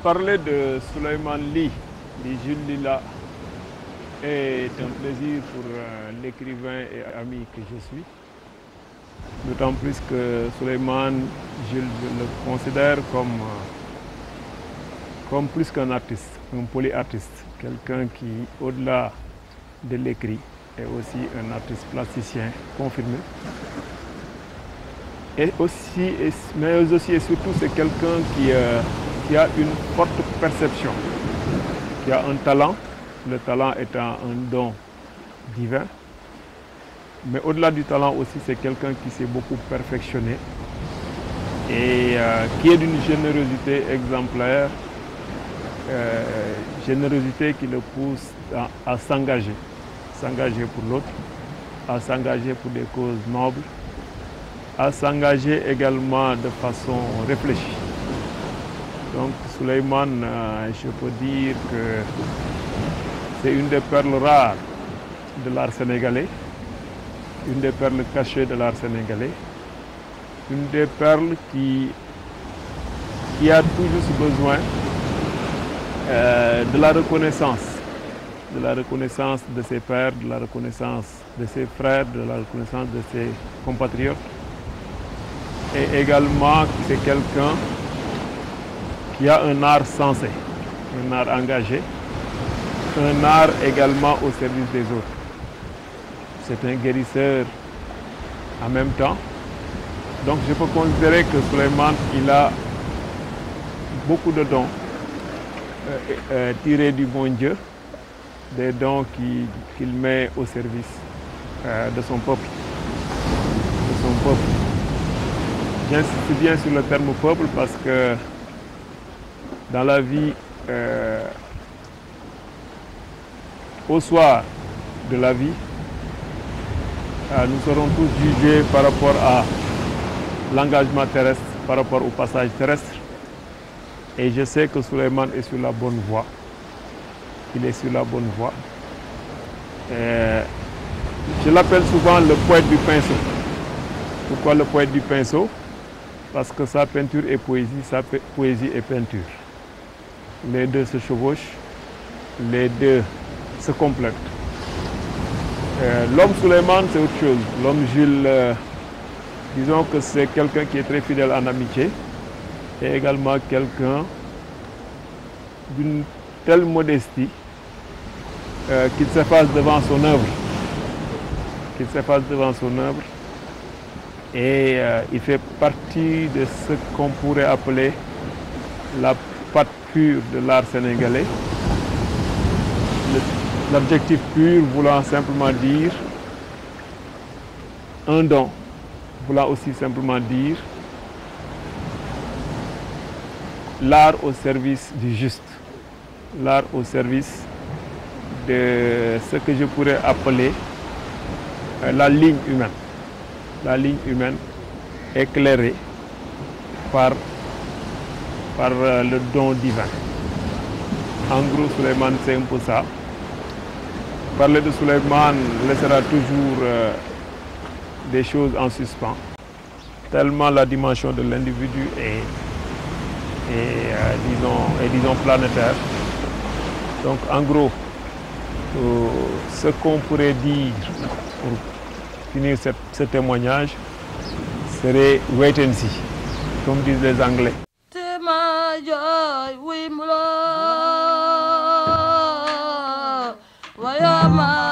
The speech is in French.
Parler de Souleymane Ly, de Jules Lila, est un plaisir pour l'écrivain et ami que je suis. D'autant plus que Souleymane, je le considère comme plus qu'un artiste, un polyartiste, quelqu'un qui, au-delà de l'écrit, est aussi un artiste plasticien confirmé. Mais aussi et surtout, c'est quelqu'un qui a une forte perception, qui a un talent, le talent étant un don divin. Mais au-delà du talent aussi, c'est quelqu'un qui s'est beaucoup perfectionné et qui est d'une générosité exemplaire, générosité qui le pousse à s'engager pour l'autre, à s'engager pour des causes nobles, à s'engager également de façon réfléchie. Donc Souleymane, je peux dire que c'est une des perles rares de l'art sénégalais, une des perles cachées de l'art sénégalais, une des perles qui a tout juste besoin de la reconnaissance de ses pairs, de la reconnaissance de ses frères, de la reconnaissance de ses compatriotes. Et également, c'est quelqu'un qui a un art sensé, un art engagé, un art également au service des autres. C'est un guérisseur en même temps. Donc je peux considérer que Souleymane, il a beaucoup de dons tirés du bon Dieu, des dons qu'il met au service de son peuple. J'insiste bien sur le terme peuple parce que dans la vie, au soir de la vie, nous serons tous jugés par rapport à l'engagement terrestre, par rapport au passage terrestre. Et je sais que Souleymane est sur la bonne voie. Il est sur la bonne voie. Je l'appelle souvent le poète du pinceau. Pourquoi le poète du pinceau? Parce que sa peinture est poésie, sa poésie est peinture. Les deux se chevauchent, les deux se complètent. L'homme Souleymane, c'est autre chose. L'homme Jules, disons que c'est quelqu'un qui est très fidèle en amitié et également quelqu'un d'une telle modestie qu'il s'efface devant son œuvre. Et il fait partie de ce qu'on pourrait appeler la patte pure de l'art sénégalais. L'adjectif pur voulant simplement dire un don, voulant aussi simplement dire l'art au service du juste, l'art au service de ce que je pourrais appeler la ligne humaine éclairée par le don divin. En gros, Souleymane, c'est un peu ça. Parler de Souleymane laissera toujours des choses en suspens, tellement la dimension de l'individu est disons planétaire. Donc en gros, ce qu'on pourrait dire pour finir ce témoignage serait wait and see, comme disent les Anglais. Wayama